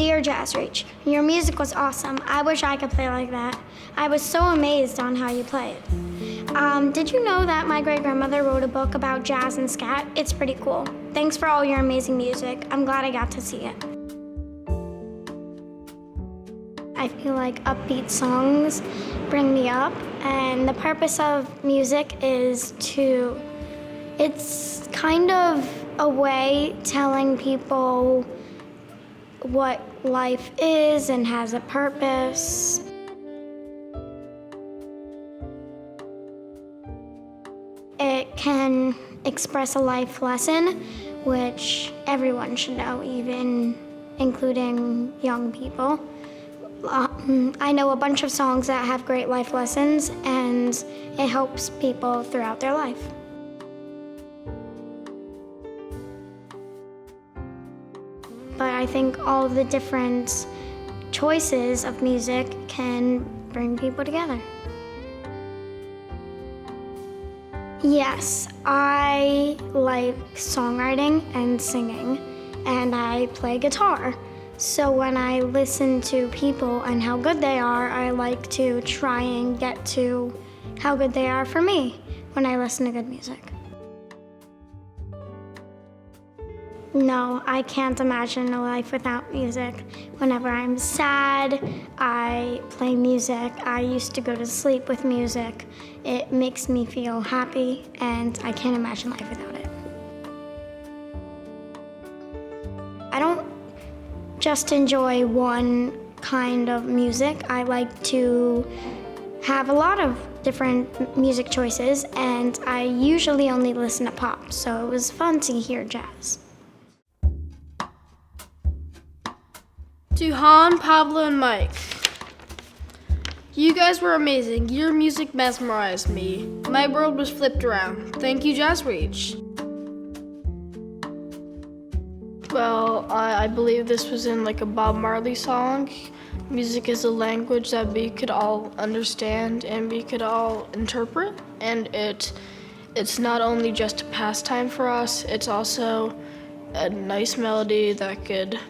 Dear JazzReach, your music was awesome. I wish I could play like that. I was so amazed on how you played. Did you know that my great-grandmother wrote a book about jazz and scat? It's pretty cool. Thanks for all your amazing music. I'm glad I got to see it. I feel like upbeat songs bring me up, and the purpose of music is it's kind of a way telling people what life is and has a purpose. It can express a life lesson, which everyone should know, even including young people. I know a bunch of songs that have great life lessons, and it helps people throughout their life. But I think all of the different choices of music can bring people together. Yes, I like songwriting and singing, and I play guitar. So when I listen to people and how good they are, I like to try and get to how good they are for me when I listen to good music. No, I can't imagine a life without music. Whenever I'm sad, I play music. I used to go to sleep with music. It makes me feel happy, and I can't imagine life without it. I don't just enjoy one kind of music. I like to have a lot of different music choices, and I usually only listen to pop, so it was fun to hear jazz. To Han, Pablo, and Mike. You guys were amazing. Your music mesmerized me. My world was flipped around. Thank you, JazzReach. Well, I believe this was in like a Bob Marley song. Music is a language that we could all understand and we could all interpret. And it's not only just a pastime for us, it's also a nice melody that could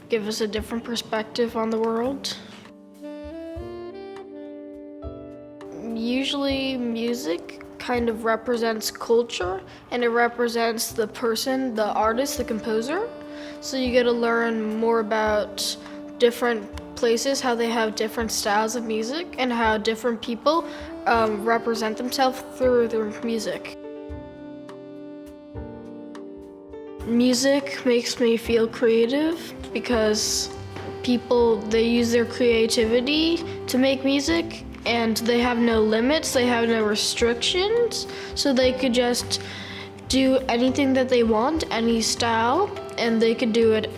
give us a different perspective on the world. Usually music kind of represents culture, and it represents the person, the artist, the composer. So you get to learn more about different places, how they have different styles of music, and how different people represent themselves through their music. Music makes me feel creative because people, they use their creativity to make music, and they have no limits, they have no restrictions, so they could just do anything that they want, any style, and they could do it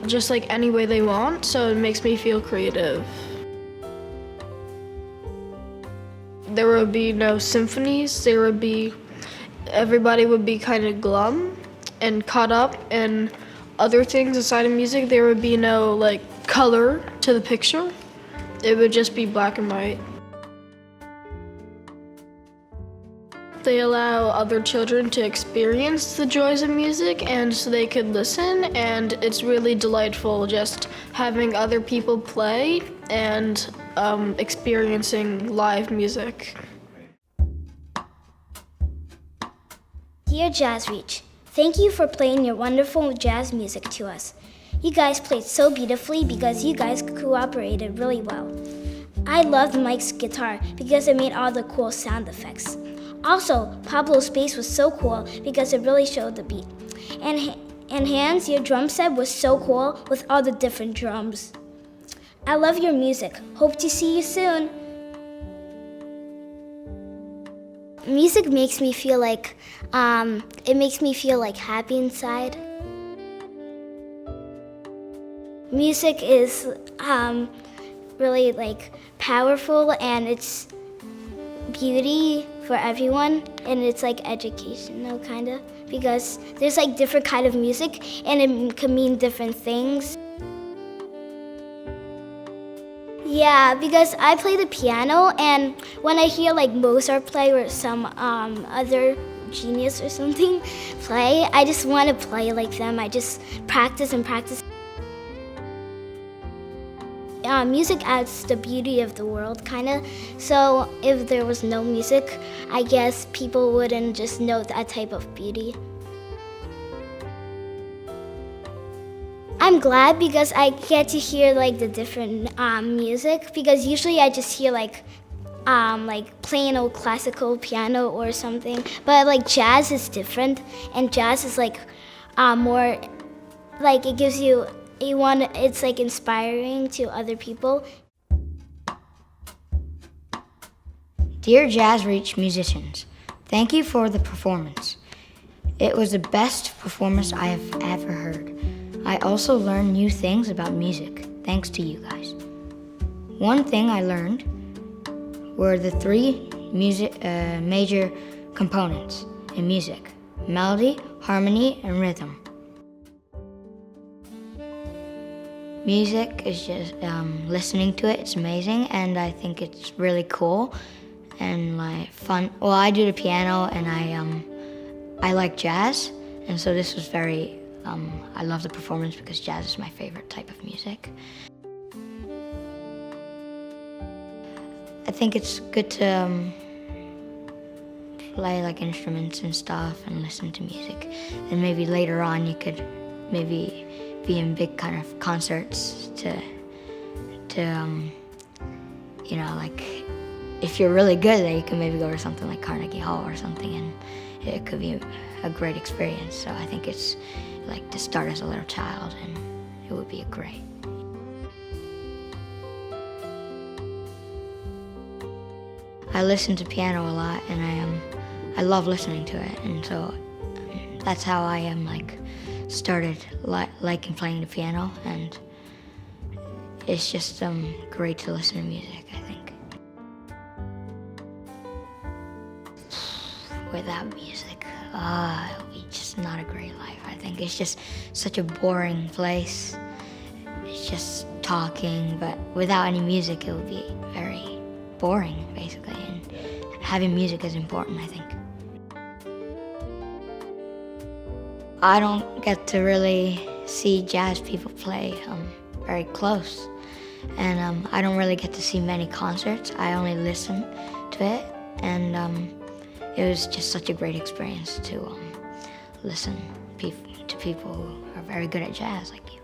just like any way they want, so it makes me feel creative. There would be no symphonies, everybody would be kind of glum and caught up in other things aside of music. There would be no like color to the picture. It would just be black and white. They allow other children to experience the joys of music, and so they could listen, and it's really delightful just having other people play and experiencing live music. Dear JazzReach, thank you for playing your wonderful jazz music to us. You guys played so beautifully because you guys cooperated really well. I loved Mike's guitar because it made all the cool sound effects. Also, Pablo's bass was so cool because it really showed the beat. And Hans, your drum set was so cool with all the different drums. I love your music. Hope to see you soon. Music makes me feel like, happy inside. Music is really like powerful, and it's beauty for everyone, and it's like educational kind of, because there's like different kind of music and it can mean different things. Yeah, because I play the piano, and when I hear like Mozart play or some other genius or something play, I just want to play like them. I just practice and practice. music adds the beauty of the world, kind of. So if there was no music, I guess people wouldn't just know that type of beauty. I'm glad because I get to hear like the different music, because usually I just hear like plain old classical piano or something, but like jazz is different, and jazz is like more like it gives you it's like inspiring to other people. Dear JazzReach musicians, thank you for the performance. It was the best performance I have ever heard. I also learned new things about music, thanks to you guys. One thing I learned were the three major components in music: melody, harmony, and rhythm. Music is just, listening to it, it's amazing, and I think it's really cool and like fun. Well, I do the piano, and I like jazz, and so this was very, I love the performance because jazz is my favorite type of music. I think it's good to play like instruments and stuff and listen to music, and maybe later on you could maybe be in big kind of concerts to you know, like if you're really good, then you can maybe go to something like Carnegie Hall or something, and it could be a great experience. So I think it's like to start as a little child, and it would be great. I listen to piano a lot, and I love listening to it, and so that's how I like started liking playing the piano, and it's just great to listen to music, I think. Without music, it would be just not a great life. I think it's just such a boring place. It's just talking, but without any music, it would be very boring, basically, and having music is important, I think. I don't get to really see jazz people play very close, and I don't really get to see many concerts. I only listen to it, and it was just such a great experience to listen to people who are very good at jazz like you.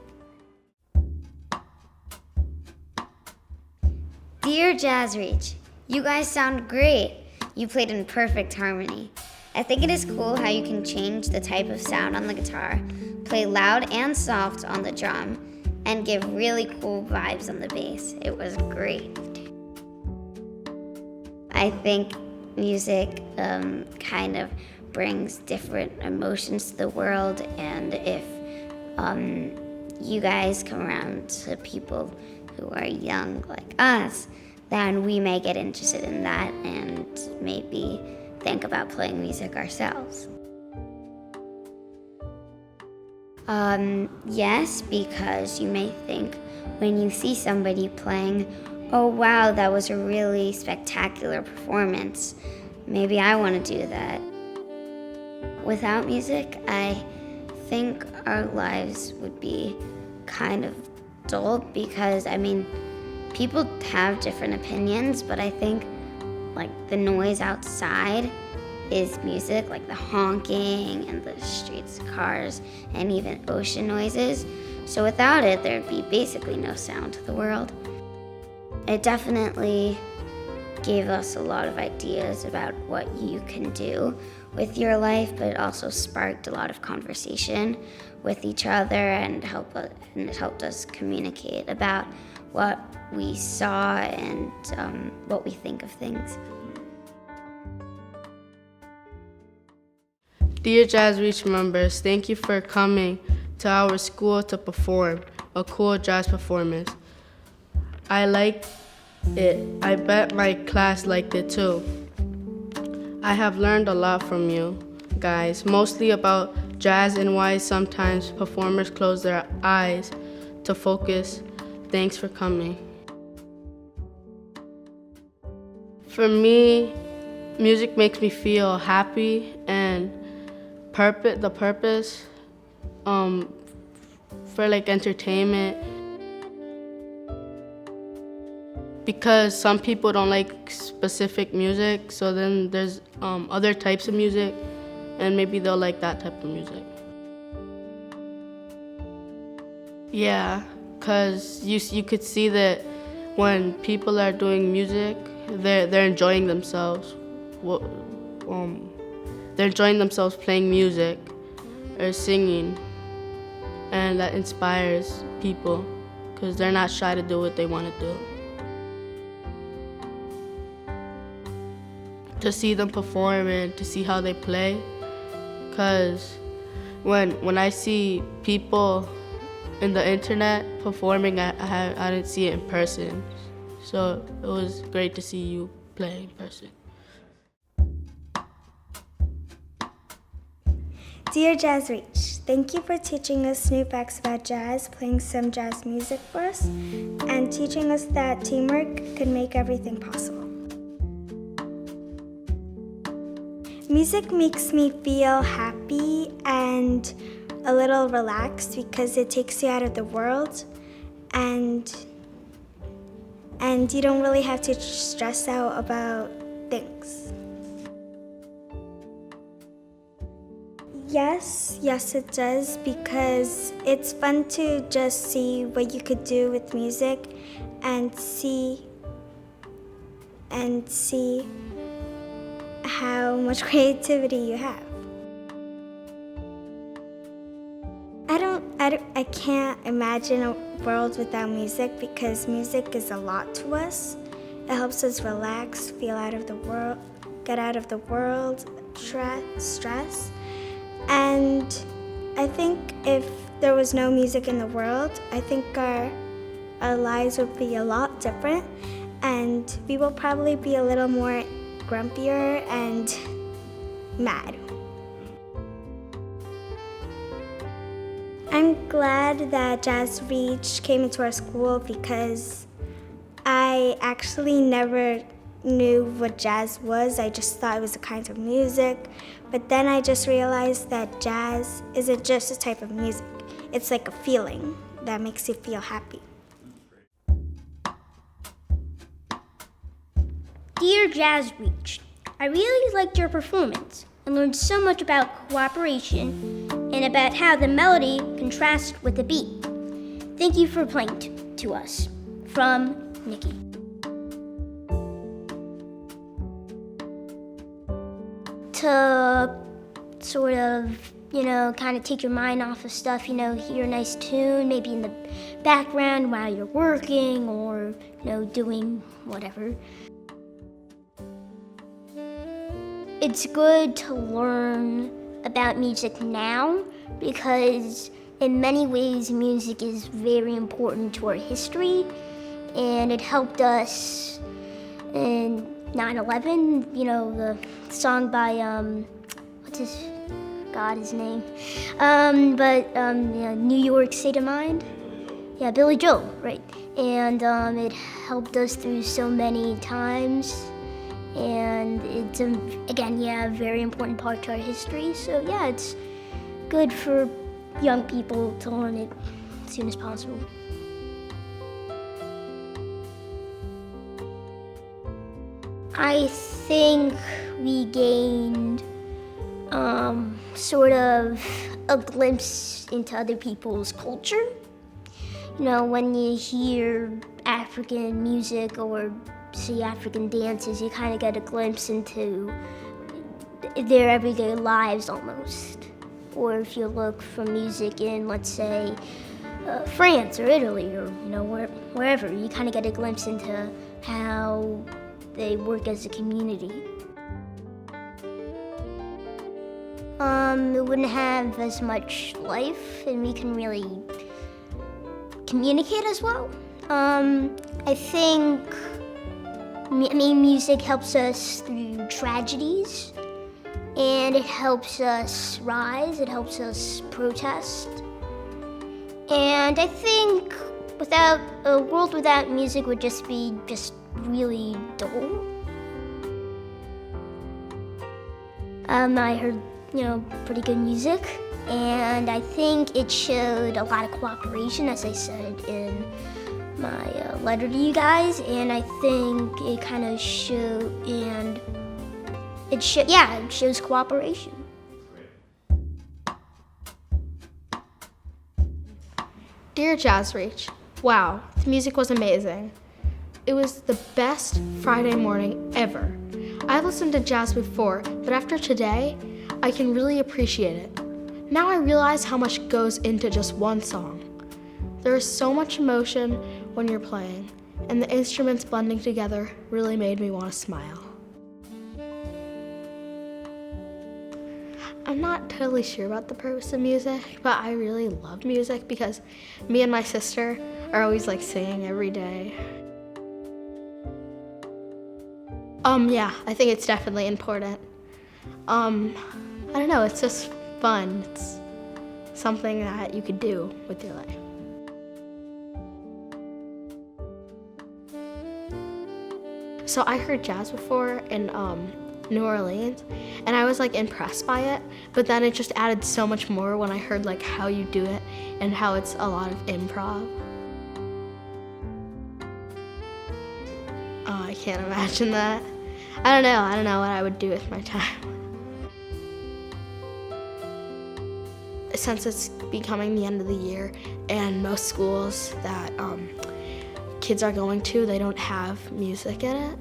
Dear JazzReach, you guys sound great. You played in perfect harmony. I think it is cool how you can change the type of sound on the guitar, play loud and soft on the drum, and give really cool vibes on the bass. It was great. I think music kind of brings different emotions to the world, and if you guys come around to people who are young like us, then we may get interested in that and maybe think about playing music ourselves. Yes, because you may think when you see somebody playing, oh wow, that was a really spectacular performance. Maybe I want to do that. Without music, I think our lives would be kind of dull because, I mean, people have different opinions, but I think like the noise outside is music, like the honking and the streets, cars, and even ocean noises. So without it, there'd be basically no sound to the world. It definitely gave us a lot of ideas about what you can do with your life, but it also sparked a lot of conversation with each other, and it helped us communicate about what we saw and what we think of things. Dear JazzReach members, thank you for coming to our school to perform a cool jazz performance. I liked it. I bet my class liked it too. I have learned a lot from you guys, mostly about jazz and why sometimes performers close their eyes to focus. Thanks for coming. For me, music makes me feel happy, and the purpose for like entertainment. because some people don't like specific music, so then there's other types of music, and maybe they'll like that type of music. Yeah, because you could see that when people are doing music, they're enjoying themselves. They're enjoying themselves playing music or singing, and that inspires people because they're not shy to do what they want to do. To see them perform and to see how they play, because when I see people in the internet performing, I didn't see it in person, so it was great to see you play in person. Dear JazzReach, thank you for teaching us new facts about jazz, playing some jazz music for us, and teaching us that teamwork can make everything possible. Music makes me feel happy and a little relaxed because it takes you out of the world, and you don't really have to stress out about things. Yes, it does, because it's fun to just see what you could do with music and see how much creativity you have. I can't imagine a world without music, because music is a lot to us. It helps us relax, feel out of the world, get out of the world stress. And I think if there was no music in the world, I think our lives would be a lot different, and we will probably be a little more grumpier and mad. I'm glad that JazzReach came into our school, because I actually never knew what jazz was. I just thought it was a kind of music, but then I just realized that jazz isn't just a type of music. It's like a feeling that makes you feel happy. Dear JazzReach, I really liked your performance and learned so much about cooperation and about how the melody contrasts with the beat. Thank you for playing to us. From Nikki. To sort of, kind of take your mind off of stuff, hear a nice tune, maybe in the background while you're working or, doing whatever. It's good to learn about music now, because in many ways music is very important to our history, and it helped us in 9/11, the song by, what's his name? New York State of Mind? Yeah, Billy Joel, right. And it helped us through so many times. And it's, a very important part to our history. So yeah, it's good for young people to learn it as soon as possible. I think we gained sort of a glimpse into other people's culture. When you hear African music or see African dances, you kind of get a glimpse into their everyday lives almost. Or if you look for music in, let's say, France or Italy or wherever, you kind of get a glimpse into how they work as a community. It wouldn't have as much life, and we can really communicate as well. I think music helps us through tragedies, and it helps us rise, it helps us protest. And I think a world without music would just be really dull. I heard, pretty good music, and I think it showed a lot of cooperation, as I said, in my letter to you guys, and I think it kind of shows cooperation. Dear JazzReach, wow, the music was amazing. It was the best Friday morning ever. I've listened to jazz before, but after today, I can really appreciate it. Now I realize how much goes into just one song. There is so much emotion when you're playing, and the instruments blending together really made me want to smile. I'm not totally sure about the purpose of music, but I really love music because me and my sister are always like singing every day. Yeah, I think it's definitely important. I don't know, it's just fun. It's something that you could do with your life. So I heard jazz before in New Orleans, and I was like impressed by it, but then it just added so much more when I heard like how you do it and how it's a lot of improv. Oh, I can't imagine that. I don't know what I would do with my time. Since it's becoming the end of the year and most schools that kids are going to, they don't have music in it.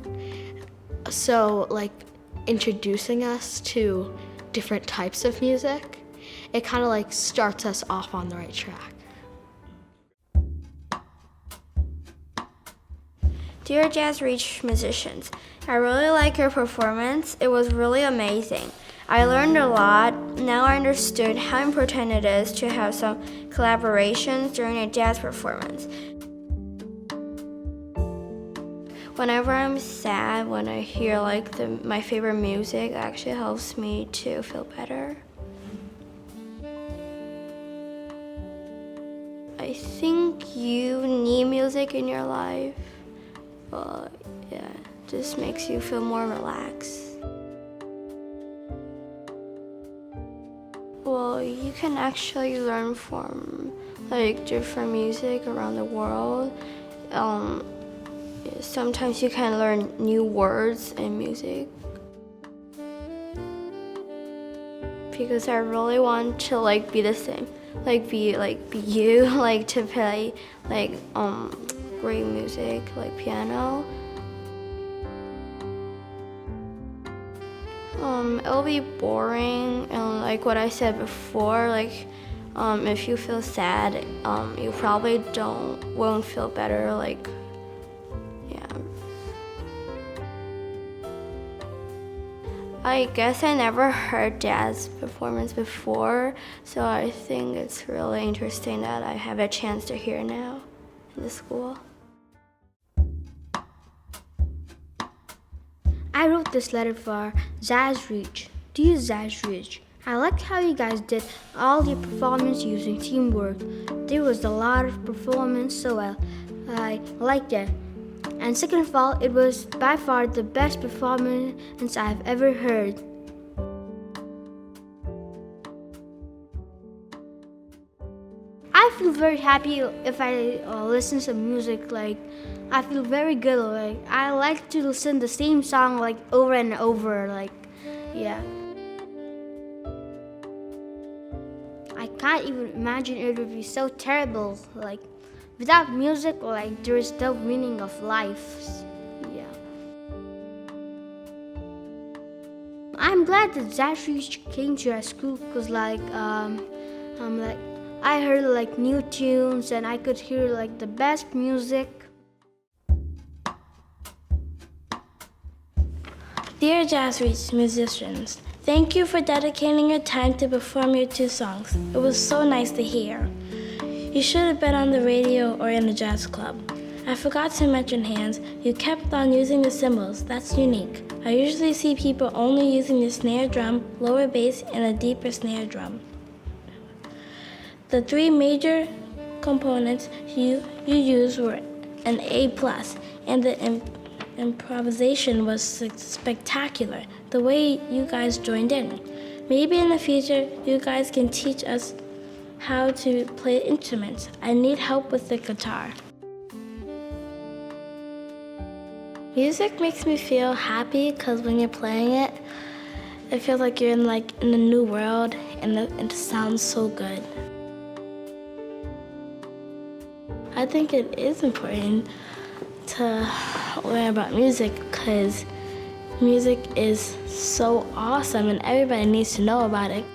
So like introducing us to different types of music, it kind of like starts us off on the right track. Dear JazzReach musicians, I really like your performance. It was really amazing. I learned a lot. Now I understood how important it is to have some collaborations during a jazz performance. Whenever I'm sad, when I hear like my favorite music, it actually helps me to feel better. I think you need music in your life. Yeah, just makes you feel more relaxed. Well, you can actually learn from like different music around the world. Sometimes you can learn new words in music. Because I really want to like be the same, be you, like to play great music like piano. It'll be boring, and like what I said before, if you feel sad, you probably won't feel better, yeah. I guess I never heard jazz performance before, so I think it's really interesting that I have a chance to hear now in the school. I wrote this letter for JazzReach. Dear JazzReach, I liked how you guys did all your performance using teamwork. There was a lot of performance, so I liked it. And second of all, it was by far the best performance I've ever heard. I feel very happy if I listen to music. I feel very good. I like to listen the same song over and over. Yeah. I can't even imagine it would be so terrible. Without music, there is no meaning of life. Yeah. I'm glad that JazzReach came to our school because I heard new tunes and I could hear the best music. Dear JazzReach musicians, thank you for dedicating your time to perform your 2 songs. It was so nice to hear. You should have been on the radio or in a jazz club. I forgot to mention hands. You kept on using the cymbals. That's unique. I usually see people only using the snare drum, lower bass, and a deeper snare drum. The 3 major components you used were an A+, and the improvisation was spectacular, the way you guys joined in. Maybe in the future, you guys can teach us how to play instruments. I need help with the guitar. Music makes me feel happy because when you're playing it, it feels like you're in a new world, and it sounds so good. I think it is important to learn about music because music is so awesome and everybody needs to know about it.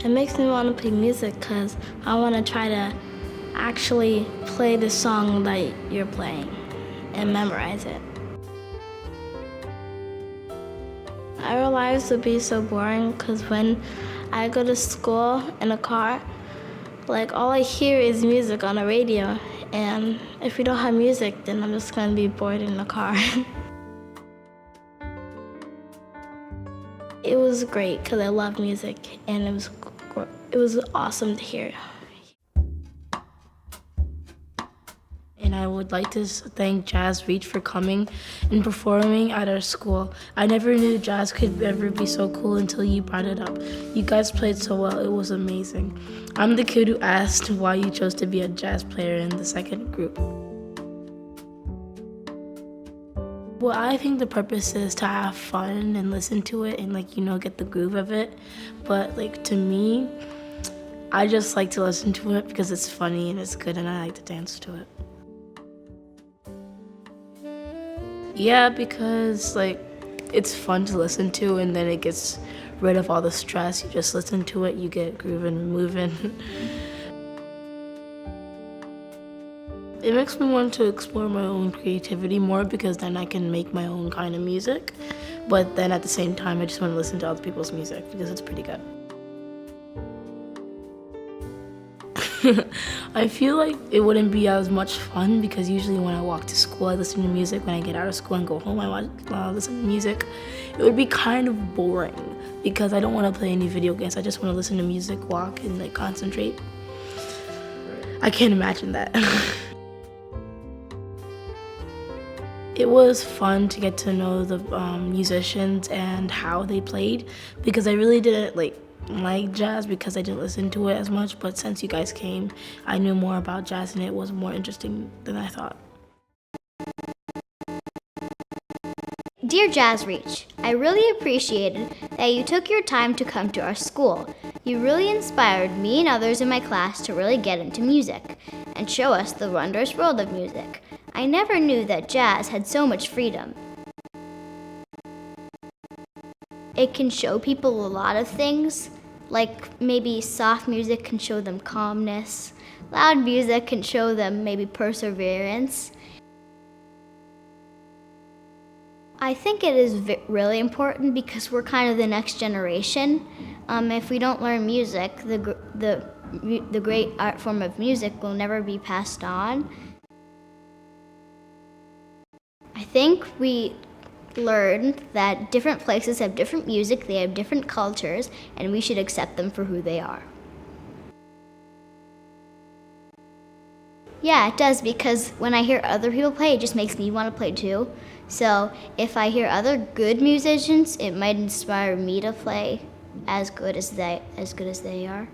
It makes me want to play music because I want to try to actually play the song that you're playing and memorize it. Our lives would be so boring because when I go to school in a car, all I hear is music on the radio, and if we don't have music, then I'm just going to be bored in the car. It was great because I love music, and it was awesome to hear. And I would like to thank JazzReach for coming and performing at our school. I never knew jazz could ever be so cool until you brought it up. You guys played so well, it was amazing. I'm the kid who asked why you chose to be a jazz player in the second group. Well, I think the purpose is to have fun and listen to it and get the groove of it. But to me, I just like to listen to it because it's funny and it's good and I like to dance to it. Yeah, because it's fun to listen to and then it gets rid of all the stress. You just listen to it, you get grooving and moving. It makes me want to explore my own creativity more because then I can make my own kind of music. But then at the same time, I just want to listen to other people's music because it's pretty good. I feel like it wouldn't be as much fun because usually when I walk to school, I listen to music. When I get out of school and go home, I listen to music. It would be kind of boring because I don't want to play any video games. I just want to listen to music, walk, and concentrate. I can't imagine that. It was fun to get to know the musicians and how they played because I really didn't like jazz because I didn't listen to it as much, but since you guys came, I knew more about jazz and it was more interesting than I thought. Dear JazzReach, I really appreciated that you took your time to come to our school. You really inspired me and others in my class to really get into music and show us the wondrous world of music. I never knew that jazz had so much freedom. It can show people a lot of things, like maybe soft music can show them calmness, loud music can show them maybe perseverance. I think it is really important because we're kind of the next generation. If we don't learn music, the great art form of music will never be passed on. I think we learned that different places have different music, they have different cultures, and we should accept them for who they are. Yeah, it does, because when I hear other people play, it just makes me want to play too. So if I hear other good musicians, it might inspire me to play as good as they are.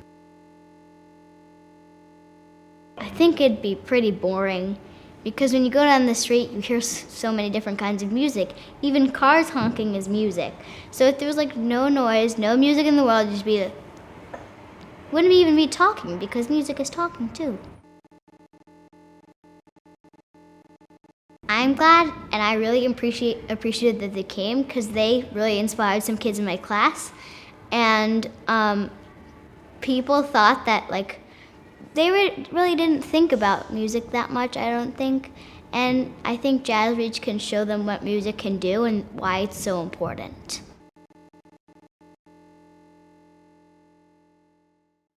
I think it'd be pretty boring, because when you go down the street, you hear so many different kinds of music. Even cars honking is music. So if there was no noise, no music in the world, you'd just wouldn't even be talking, because music is talking too. I'm glad, and I really appreciated that they came, because they really inspired some kids in my class. And people thought that they really didn't think about music that much, I don't think. And I think JazzReach can show them what music can do and why it's so important.